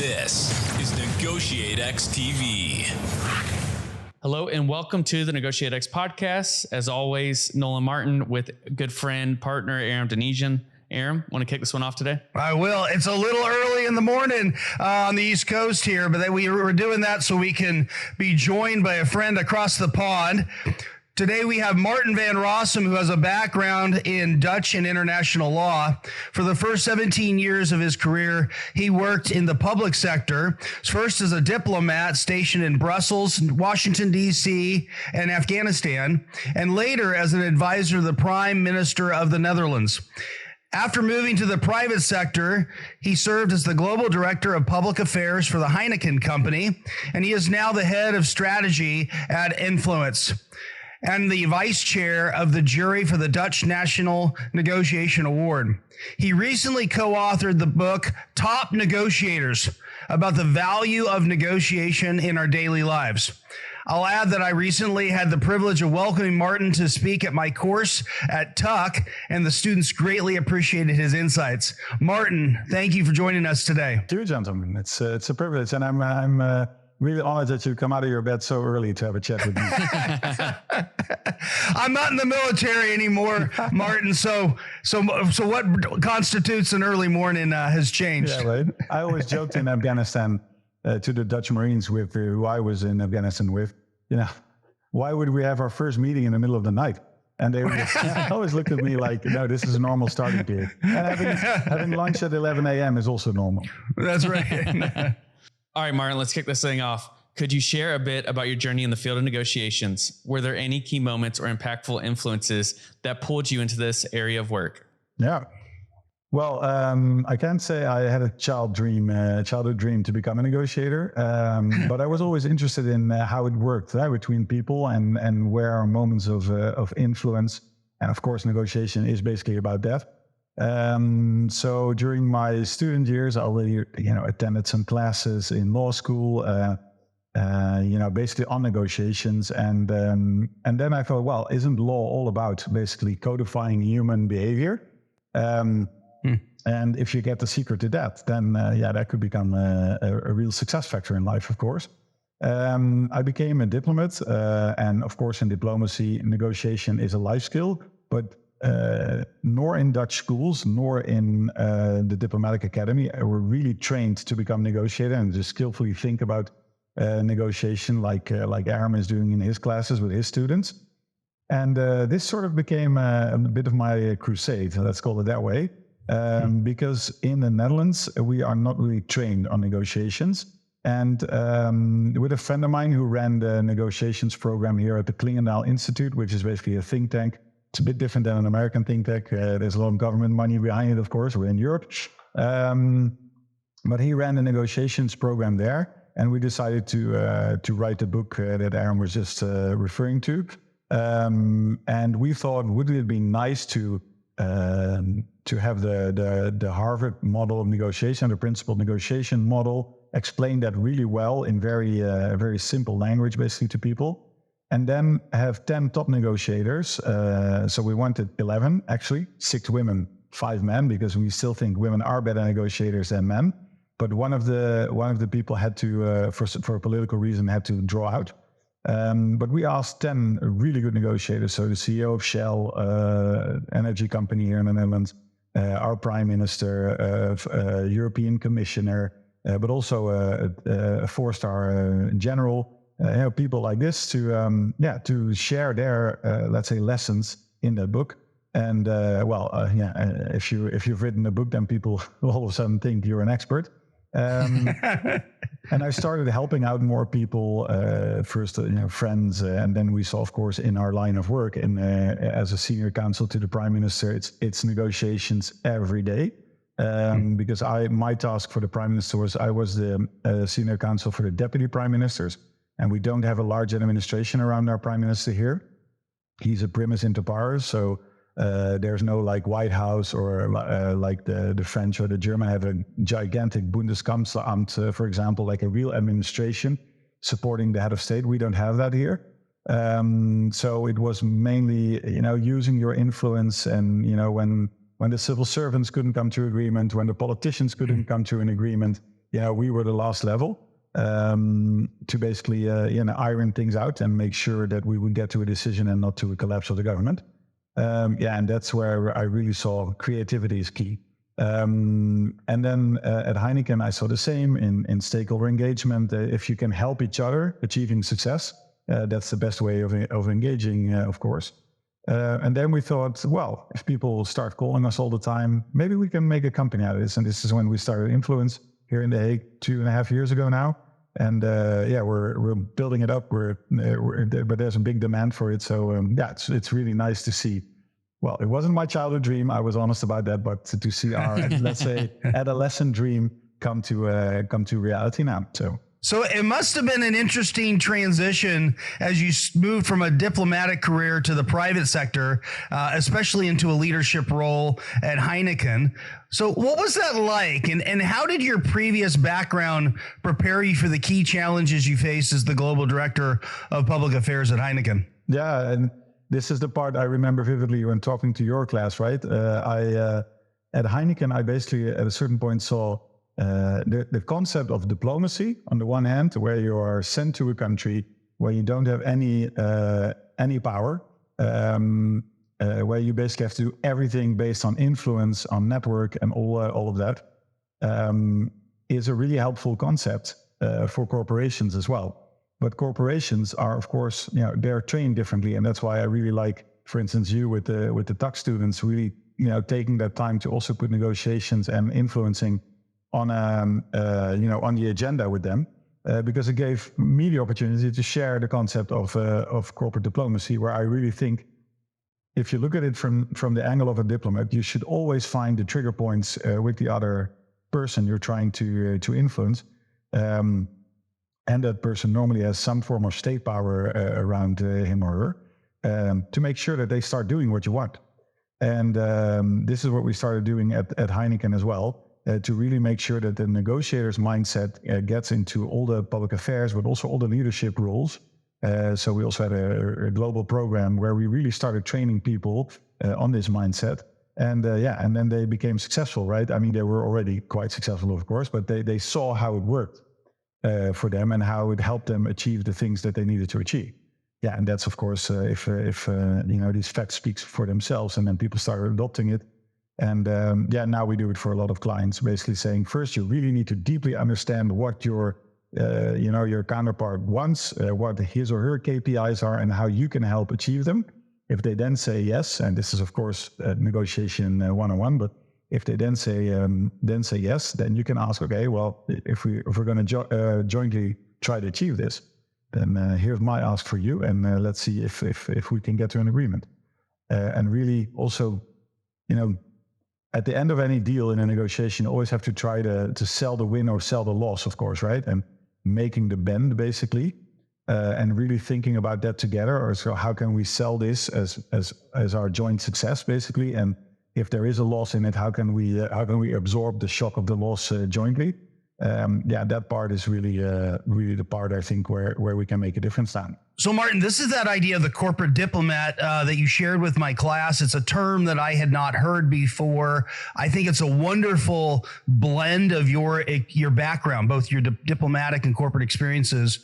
This is Negotiate X TV. Hello and welcome to the Negotiate X podcast. As always, Nolan Martin with good friend, partner, Aram Denesian. Aram, want to kick this one off today? I will. It's a little early in the morning on the East Coast here, but we were doing that so we can be joined by a friend across the pond. Today we have Martin van Rossum, who has a background in Dutch and international law. For the first 17 years of his career, he worked in the public sector, first as a diplomat stationed in Brussels, Washington, D.C., and Afghanistan, and later as an advisor to the Prime Minister of the Netherlands. After moving to the private sector, he served as the global director of public affairs for the Heineken Company, and he is now the head of strategy at Influence and the vice chair of the jury for the Dutch National Negotiation Award. He recently co-authored the book Top Negotiators about the value of negotiation in our daily lives. I'll add that I recently had the privilege of welcoming Martin to speak at my course at Tuck, and the students greatly appreciated his insights. Martin, thank you for joining us today. Thank you, gentlemen. It's a privilege, and I'm really honored that you come out of your bed so early to have a chat with me. I'm not in the military anymore, Martin. So what constitutes an early morning has changed. Yeah, right. I always joked in Afghanistan to the Dutch Marines with who I was in Afghanistan with, why would we have our first meeting in the middle of the night? And they always looked at me like, no, this is a normal starting period. And having lunch at 11 a.m. is also normal. That's right. All right, Martin, let's kick this thing off. Could you share a bit about your journey in the field of negotiations? Were there any key moments or impactful influences that pulled you into this area of work? Yeah. Well, I can't say I had a childhood dream to become a negotiator, but I was always interested in how it worked between people and where are moments of influence. And of course, negotiation is basically about that. So during my student years, I already, attended some classes in law school, basically on negotiations. And then I thought, well, isn't law all about basically codifying human behavior? And if you get the secret to that, then that could become a real success factor in life, of course. I became a diplomat, and of course in diplomacy, negotiation is a life skill, but nor in Dutch schools, nor in the diplomatic academy, we're really trained to become negotiator and just skillfully think about negotiation like Aram is doing in his classes with his students. And this sort of became a bit of my crusade, let's call it that way, because in the Netherlands, we are not really trained on negotiations. And with a friend of mine who ran the negotiations program here at the Klingendahl Institute, which is basically a think tank. It's a bit different than an American think tank. There's a lot of government money behind it, of course. We're in Europe. But he ran the negotiations program there, and we decided to write the book that Aram was just referring to. And we thought, wouldn't it be nice to have the Harvard model of negotiation, the principled negotiation model, explain that really well in very simple language, basically, to people. And then have 10 top negotiators. So we wanted 11, actually, 6 women, 5 men, because we still think women are better negotiators than men. But one of the people had to, for a political reason, had to draw out. But we asked 10 really good negotiators. So the CEO of Shell, energy company here in the Netherlands, our prime minister, European commissioner, but also a 4-star general. People like this to share their let's say lessons in that book. And if you've written a book, then people all of a sudden think you're an expert. And I started helping out more people, first friends, and then we saw, of course, in our line of work, and as a senior counsel to the Prime Minister, it's negotiations every day. Because my task for the Prime Minister was I was the senior counsel for the Deputy Prime Ministers. And we don't have a large administration around our Prime Minister here. He's a primus inter pares, so there's no like White House or like the French or the German have a gigantic Bundeskanzleramt, for example, like a real administration supporting the head of state. We don't have that here. So it was mainly, using your influence and, when the civil servants couldn't come to agreement, when the politicians couldn't come to an agreement, we were the last level to basically iron things out and make sure that we would get to a decision and not to a collapse of the government. And that's where I really saw creativity is key. And then at Heineken, I saw the same in stakeholder engagement. If you can help each other achieving success, that's the best way of engaging, of course. And then we thought, well, if people start calling us all the time, maybe we can make a company out of this. And this is when we started Influence here in The Hague 2.5 years ago now. And we're building it up. But there's a big demand for it. So it's really nice to see. Well, it wasn't my childhood dream. I was honest about that. But to see our, let's say, adolescent dream come to reality now. So it must have been an interesting transition as you moved from a diplomatic career to the private sector, especially into a leadership role at Heineken. So what was that like? And how did your previous background prepare you for the key challenges you face as the global director of public affairs at Heineken? Yeah, and this is the part I remember vividly when talking to your class, right? At Heineken, I basically at a certain point saw the concept of diplomacy on the one hand, where you are sent to a country where you don't have any power, where you basically have to do everything based on influence, on network, and all of that, is a really helpful concept for corporations as well. But corporations are, of course, they're trained differently, and that's why I really like, for instance, you with the tax students, really, taking that time to also put negotiations and influencing on the agenda with them, because it gave me the opportunity to share the concept of corporate diplomacy, where I really think, if you look at it from the angle of a diplomat, you should always find the trigger points with the other person you're trying to influence. And that person normally has some form of state power around him or her, to make sure that they start doing what you want. And this is what we started doing at Heineken as well, to really make sure that the negotiator's mindset gets into all the public affairs, but also all the leadership roles. So we also had a global program where we really started training people on this mindset. And and then they became successful, right? I mean, they were already quite successful, of course, but they saw how it worked for them and how it helped them achieve the things that they needed to achieve. Yeah, and that's, of course, if these facts speak for themselves, and then people started adopting it. And now we do it for a lot of clients, basically saying, first, you really need to deeply understand what your counterpart wants, what his or her KPIs are, and how you can help achieve them. If they then say yes, and this is, of course, negotiation 101, but if they then say yes, then you can ask, okay, well, if we're going to jointly try to achieve this, then here's my ask for you, and let's see if we can get to an agreement. And really, also, at the end of any deal in a negotiation, you always have to try to sell the win or sell the loss, of course, right? And making the bend, basically, and really thinking about that together. Or so, how can we sell this as our joint success, basically? And if there is a loss in it, how can we absorb the shock of the loss jointly? That part is really the part, I think, where we can make a difference now. So, Martin, this is that idea of the corporate diplomat that you shared with my class. It's a term that I had not heard before. I think it's a wonderful blend of your background, both your diplomatic and corporate experiences.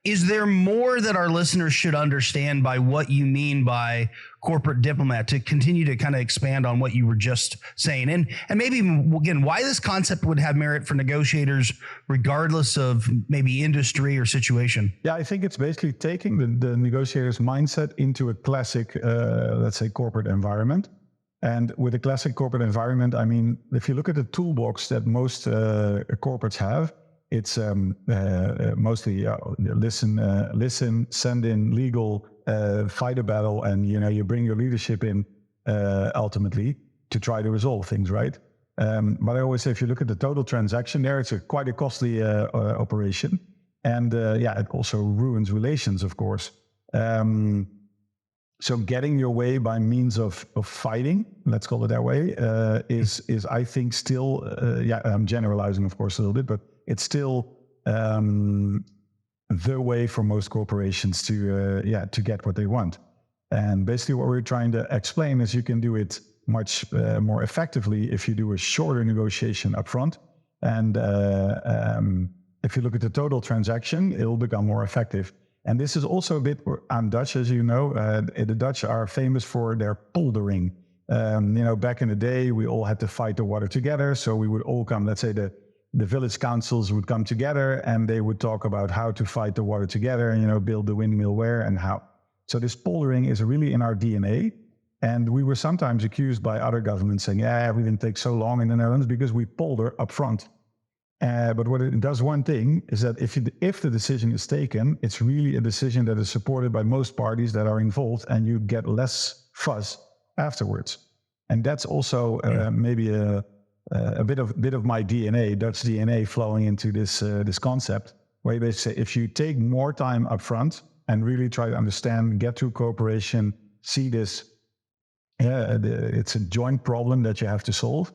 Is there more that our listeners should understand by what you mean by corporate diplomat, to continue to kind of expand on what you were just saying? And maybe, again, why this concept would have merit for negotiators, regardless of maybe industry or situation? Yeah, I think it's basically taking the negotiator's mindset into a classic, let's say, corporate environment. And with a classic corporate environment, I mean, if you look at the toolbox that most corporates have, it's mostly listen, send in legal, fight a battle, and you bring your leadership in ultimately to try to resolve things, right? But I always say, if you look at the total transaction there, it's quite a costly operation, and it also ruins relations, of course. So getting your way by means of fighting, let's call it that way, is I think still, I'm generalizing, of course, a little bit, but it's still the way for most corporations to get what they want. And basically what we're trying to explain is you can do it much more effectively if you do a shorter negotiation up front, And if you look at the total transaction, it will become more effective. And this is also a bit, I'm Dutch, as you know. The Dutch are famous for their poldering. Back in the day, we all had to fight the water together. So we would all come, let's say the village councils would come together and they would talk about how to fight the water together, build the windmill where and how. So this poldering is really in our DNA. And we were sometimes accused by other governments saying, everything takes so long in the Netherlands because we polder up front. But what it does one thing is that if the decision is taken, it's really a decision that is supported by most parties that are involved, and you get less fuss afterwards. And that's also maybe a bit of my DNA, Dutch DNA, flowing into this concept, where you basically say if you take more time up front and really try to understand, get to cooperation, see this, it's a joint problem that you have to solve.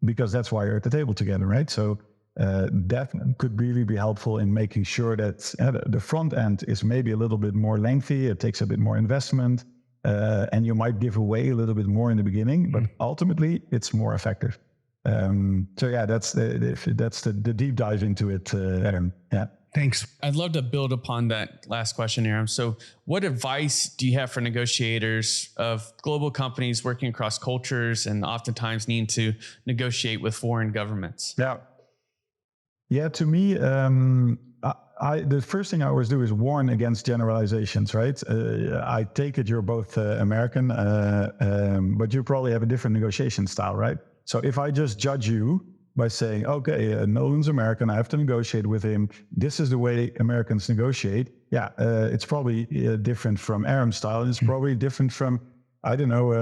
Because that's why you're at the table together, right? So that could really be helpful in making sure that the front end is maybe a little bit more lengthy, it takes a bit more investment, and you might give away a little bit more in the beginning, but ultimately it's more effective. So yeah, that's the deep dive into it, Adam. Yeah. Thanks. I'd love to build upon that last question, Aram. So what advice do you have for negotiators of global companies working across cultures and oftentimes needing to negotiate with foreign governments? Yeah, to me, the first thing I always do is warn against generalizations, right? I take it you're both American, but you probably have a different negotiation style, right? So if I just judge you by saying, okay, Nolan's American, I have to negotiate with him, this is the way Americans negotiate. Yeah, it's probably different from Aram's style. It's probably different from, I don't know,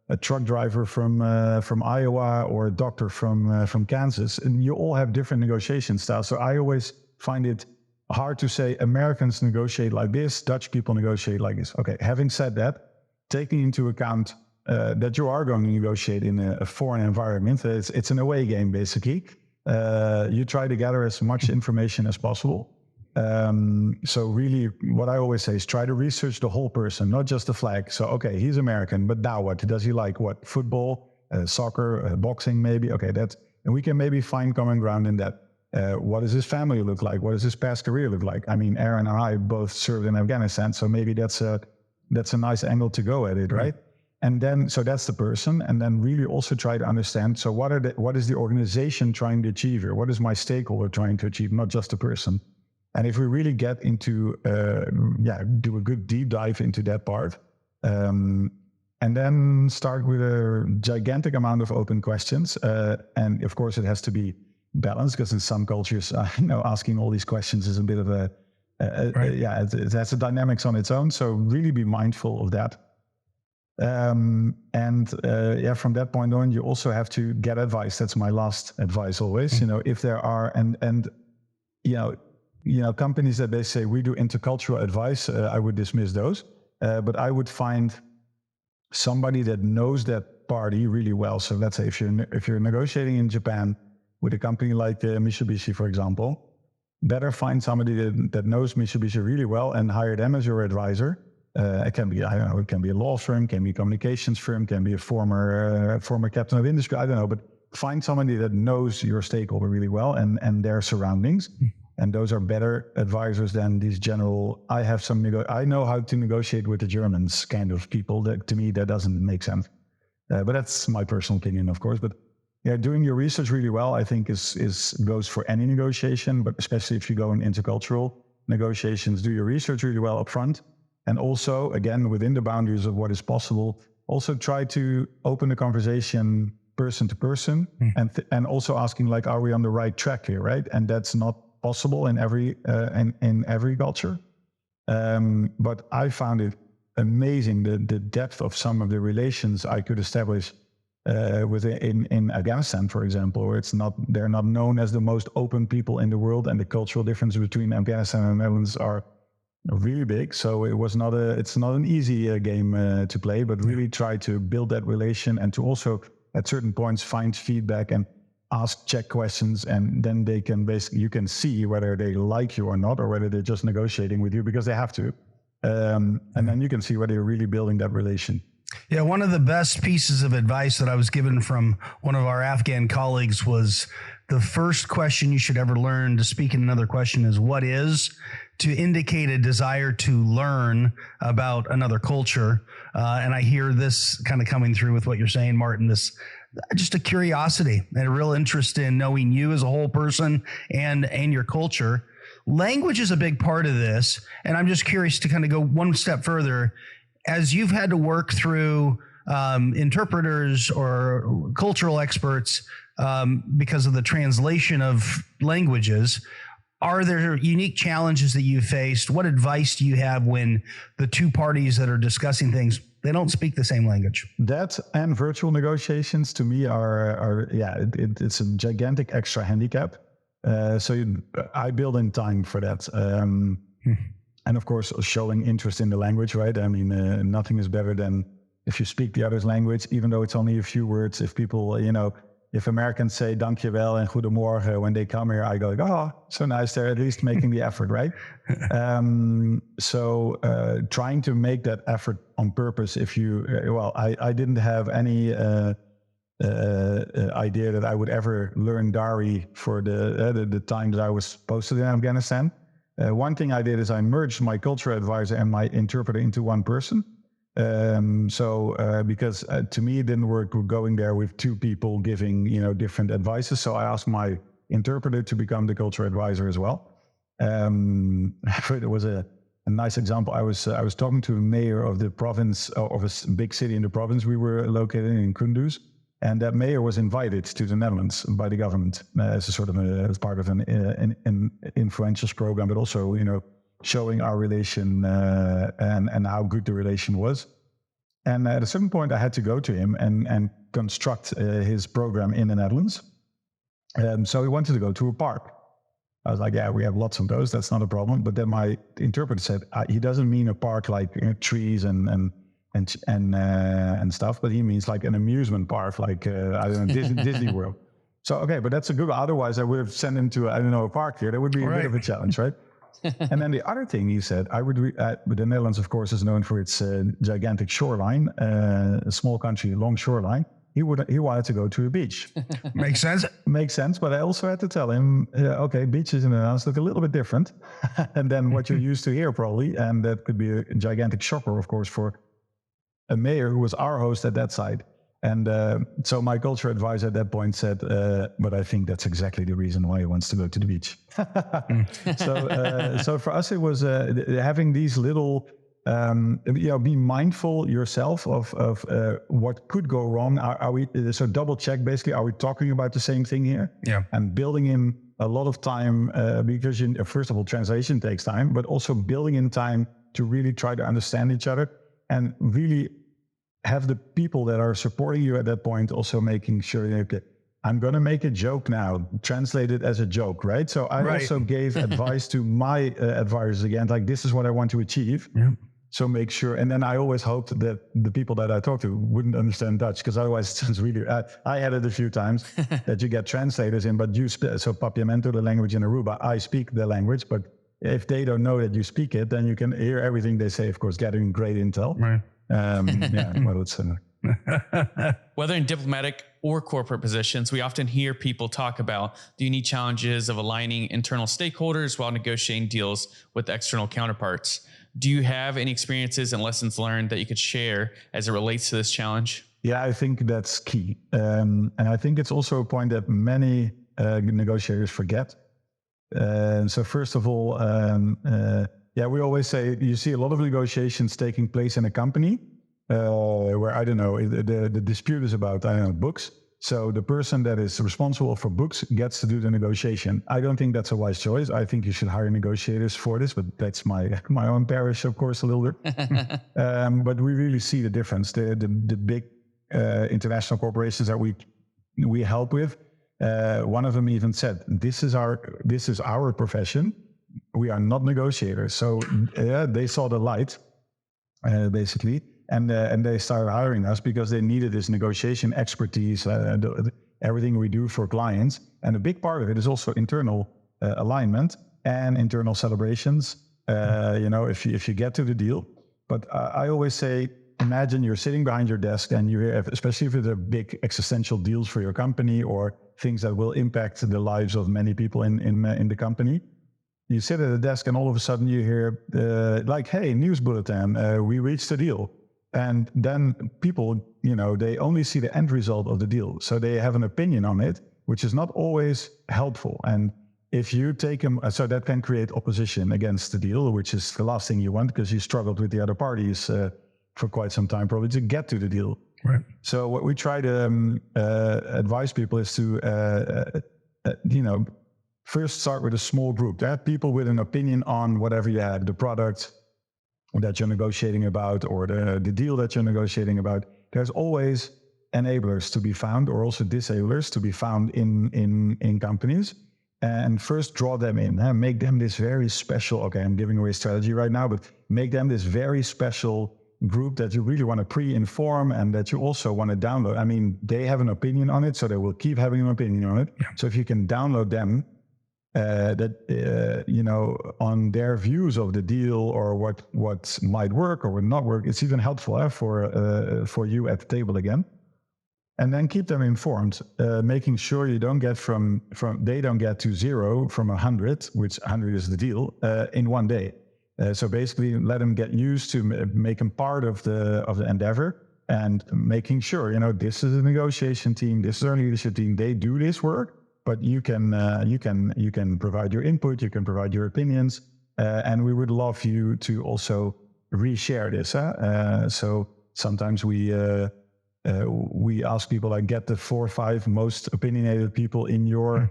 a truck driver from Iowa or a doctor from Kansas. And you all have different negotiation styles. So I always find it hard to say Americans negotiate like this, Dutch people negotiate like this. Okay, having said that, taking into account that you are going to negotiate in a foreign environment. It's an away game, basically. You try to gather as much information as possible. So really, what I always say is try to research the whole person, not just the flag. So, okay, he's American, but now what? Does he like what? Football, soccer, boxing, maybe? Okay, and we can maybe find common ground in that. What does his family look like? What does his past career look like? I mean, Aaron and I both served in Afghanistan, so maybe that's a nice angle to go at it, right? And then, so that's the person, and then really also try to understand, so what is the organization trying to achieve here? What is my stakeholder trying to achieve, not just the person? And if we really get into, do a good deep dive into that part, and then start with a gigantic amount of open questions. And of course, it has to be balanced, because in some cultures, asking all these questions is a bit of it has a dynamics on its own. So really be mindful of that. From that point on, you also have to get advice. That's my last advice always. If there are companies that they say we do intercultural advice, I would dismiss those. But I would find somebody that knows that party really well. So let's say if you're negotiating in Japan with a company like Mitsubishi, for example, better find somebody that knows Mitsubishi really well and hire them as your advisor. It can be, it can be a law firm, can be a communications firm, can be a former captain of industry, I don't know, but find somebody that knows your stakeholder really well and their surroundings. And those are better advisors than these general, I know how to negotiate with the Germans kind of people. That to me, that doesn't make sense. But that's my personal opinion, of course. But yeah, doing your research really well, I think goes for any negotiation, but especially if you go in intercultural negotiations, do your research really well up front. And also, again, within the boundaries of what is possible, also try to open the conversation person to person, and also asking, like, are we on the right track here, right? And that's not possible in every culture. But I found it amazing the depth of some of the relations I could establish in Afghanistan, for example, where they're not known as the most open people in the world, and the cultural differences between Afghanistan and the Netherlands are really big. So it's not an easy game to play, but really try to build that relation, and to also at certain points find feedback and check questions, and then you can see whether they like you or not, or whether they're just negotiating with you because they have to. And then you can see whether you're really building that relation. Yeah, one of the best pieces of advice that I was given from one of our Afghan colleagues was the first question you should ever learn to speak in another question is what is, to indicate a desire to learn about another culture. And I hear this kind of coming through with what you're saying, Martin, this just a curiosity and a real interest in knowing you as a whole person and your culture. Language is a big part of this. And I'm just curious to kind of go one step further. As you've had to work through interpreters or cultural experts because of the translation of languages, are there unique challenges that you faced? What advice do you have when the two parties that are discussing things, they don't speak the same language? That and virtual negotiations to me it's a gigantic extra handicap. I build in time for that. And of course, showing interest in the language, right? I mean, nothing is better than if you speak the other's language, even though it's only a few words. If people, if Americans say dankjewel and goedemorgen when they come here, I go, oh, so nice. They're at least making the effort, right? Trying to make that effort on purpose. I didn't have any idea that I would ever learn Dari for the time that I was posted in Afghanistan. One thing I did is I merged my cultural advisor and my interpreter into one person. Because to me it didn't work going there with two people giving different advices. So I asked my interpreter to become the cultural advisor as well. It was a nice example. I was talking to a mayor of the province of a big city in the province we were located in Kunduz. And that mayor was invited to the Netherlands by the government as a sort of as part of an influential program, but also, showing our relation and how good the relation was. And at a certain point, I had to go to him and construct his program in the Netherlands. So he wanted to go to a park. I was like, yeah, we have lots of those. That's not a problem. But then my interpreter said, he doesn't mean a park like trees and stuff, but he means like an amusement park, like I don't know, Disney World. So okay, but that's a Google. Otherwise, I would have sent him to a park here. That would be a bit of a challenge, right? And then the other thing he said, the Netherlands, of course, is known for its gigantic shoreline, a small country, long shoreline. He wanted to go to a beach. Makes sense. Makes sense. But I also had to tell him, okay, beaches in the Netherlands look a little bit different than what you're used to here, probably, and that could be a gigantic shocker, of course, for a mayor who was our host at that site. And so my culture advisor at that point said, but I think that's exactly the reason why he wants to go to the beach. So for us, it was having these little, be mindful yourself of what could go wrong. Are we, so double check, basically, are we talking about the same thing here? Yeah. And building in a lot of time, because first of all, translation takes time, but also building in time to really try to understand each other. And really have the people that are supporting you at that point also making sure, okay, I'm going to make a joke now, translate it as a joke, right? So I also gave advice to my advisors again, like this is what I want to achieve. Yeah. So make sure, and then I always hoped that the people that I talked to wouldn't understand Dutch, because otherwise it sounds really, I had it a few times that you get translators in, but so Papiamento, the language in Aruba, I speak the language, but if they don't know that you speak it, then you can hear everything they say, of course, getting great intel. Right. Well, it's whether in diplomatic or corporate positions, we often hear people talk about the unique challenges of aligning internal stakeholders while negotiating deals with external counterparts. Do you have any experiences and lessons learned that you could share as it relates to this challenge? Yeah, I think that's key. And I think it's also a point that many negotiators forget. So first of all, we always say you see a lot of negotiations taking place in a company where, I don't know, the dispute is about, books. So the person that is responsible for books gets to do the negotiation. I don't think that's a wise choice. I think you should hire negotiators for this, but that's my own parish, of course, a little bit. But we really see the difference. The big international corporations that we help with, one of them even said, this is our profession. We are not negotiators. So they saw the light, basically, and they started hiring us because they needed this negotiation expertise, everything we do for clients. And a big part of it is also internal alignment and internal celebrations, if you get to the deal. But I always say, imagine you're sitting behind your desk and you hear, especially if they're big existential deals for your company or things that will impact the lives of many people in the company. You sit at a desk and all of a sudden you hear like, hey, news bulletin, we reached a deal. And then people, they only see the end result of the deal. So they have an opinion on it, which is not always helpful. And if you take them, so that can create opposition against the deal, which is the last thing you want because you struggled with the other parties for quite some time, probably to get to the deal. Right. So what we try to advise people is to, first start with a small group. There are people with an opinion on whatever you have, the product that you're negotiating about or the deal that you're negotiating about. There's always enablers to be found or also disablers to be found in companies. And first draw them in, make them this very special, okay, I'm giving away strategy right now, but make them this very special group that you really want to pre-inform and that you also want to download. I mean, they have an opinion on it, so they will keep having an opinion on it. Yeah. So if you can download them, on their views of the deal or what might work or would not work, it's even helpful for you at the table again. And then keep them informed, making sure you don't get they don't get to 0 from 100, which 100 is the deal, in one day. So basically, let them get used to make them part of the endeavor and making sure this is a negotiation team, this is our leadership team. They do this work. But you can provide your input, you can provide your opinions, and we would love you to also reshare this. So sometimes we ask people like get the 4 or 5 most opinionated people in your,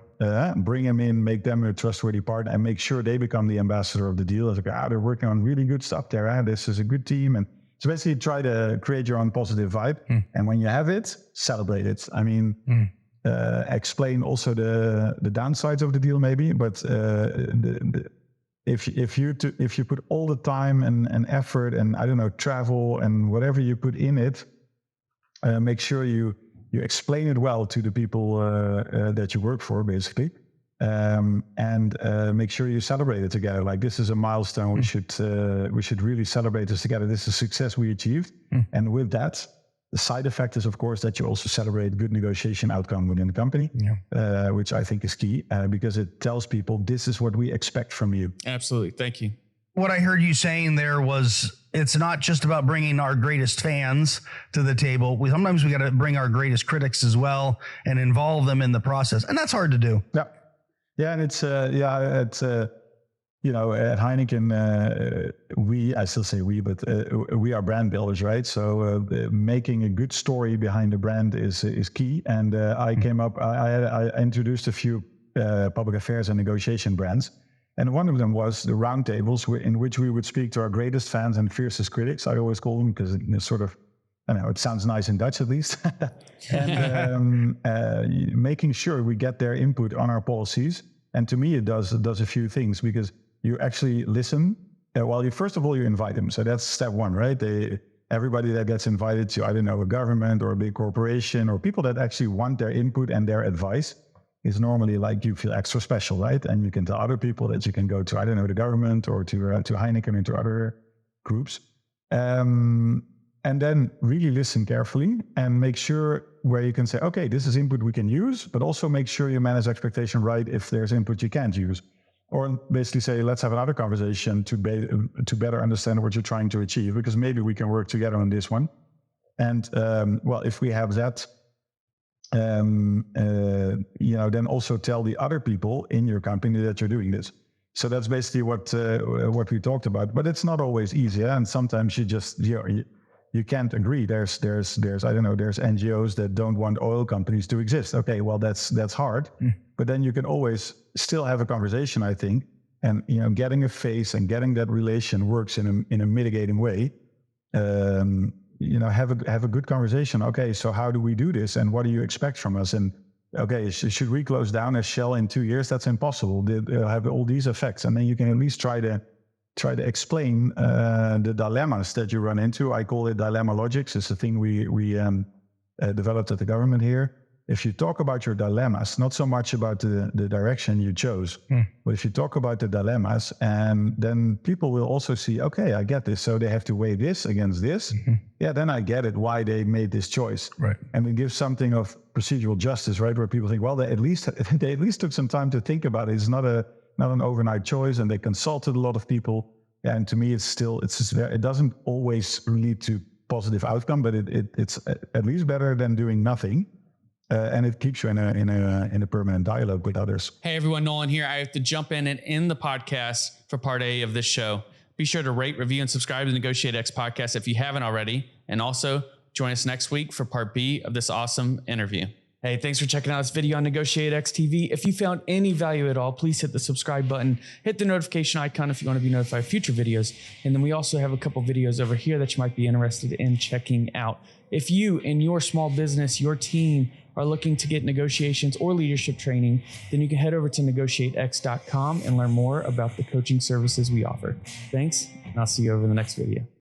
bring them in, make them a trustworthy partner, and make sure they become the ambassador of the deal. It's like, they're working on really good stuff there. This is a good team, and so basically try to create your own positive vibe. And when you have it, celebrate it. I mean. Explain also the downsides of the deal maybe, but if you put all the time and effort and travel and whatever you put in it, make sure you explain it well to the people that you work for basically, and make sure you celebrate it together. Like this is a milestone. We should really celebrate this together. This is a success we achieved, and with that. The side effect is, of course, that you also celebrate good negotiation outcome within the company, which I think is key because it tells people this is what we expect from you. Absolutely. Thank you. What I heard you saying there was it's not just about bringing our greatest fans to the table. Sometimes we got to bring our greatest critics as well and involve them in the process. And that's hard to do. Yeah. Yeah. And it's at Heineken, I still say we, but we are brand builders, right? So making a good story behind the brand is key. And I introduced a few public affairs and negotiation brands. And one of them was the roundtables in which we would speak to our greatest fans and fiercest critics. I always call them because it's sort of, it sounds nice in Dutch at least. And making sure we get their input on our policies. And to me, it does a few things because you actually listen. First of all, you invite them. So that's step one, right? Everybody that gets invited to, a government or a big corporation or people that actually want their input and their advice is normally like you feel extra special, right? And you can tell other people that you can go to, the government or to Heineken and to other groups. And then really listen carefully and make sure where you can say, okay, this is input we can use, but also make sure you manage expectation right if there's input you can't use. Or basically say, let's have another conversation to better understand what you're trying to achieve, because maybe we can work together on this one. And if we have that, then also tell the other people in your company that you're doing this. So that's basically what we talked about. But it's not always easy, and sometimes you just you can't agree. There's NGOs that don't want oil companies to exist. Okay, well that's hard. But then you can always still have a conversation, I think, and getting a face and getting that relation works in a mitigating way. Have a good conversation. Okay, so how do we do this, and what do you expect from us? And okay, should we close down a Shell in 2 years? That's impossible. They'll have all these effects, and then you can at least try to explain the dilemmas that you run into. I call it dilemma logics. It's a thing we developed at the government here. if you talk about your dilemmas, not so much about the direction you chose, but if you talk about the dilemmas, and then people will also see, okay, I get this. So they have to weigh this against this. Yeah, then I get it, why they made this choice. Right. And it gives something of procedural justice, right? Where people think, well, they at least took some time to think about it. It's not an overnight choice, and they consulted a lot of people. Yeah, and to me, it doesn't always lead to positive outcome, but it's at least better than doing nothing. And it keeps you in a permanent dialogue with others. Hey everyone, Nolan here. I have to jump in and end the podcast for part A of this show. Be sure to rate, review, and subscribe to the Negotiate X podcast if you haven't already. And also join us next week for part B of this awesome interview. Hey, thanks for checking out this video on Negotiate X TV. If you found any value at all, please hit the subscribe button, hit the notification icon if you want to be notified of future videos. And then we also have a couple videos over here that you might be interested in checking out. If you and your small business, your team are looking to get negotiations or leadership training, then you can head over to negotiatex.com and learn more about the coaching services we offer. Thanks, and I'll see you over in the next video.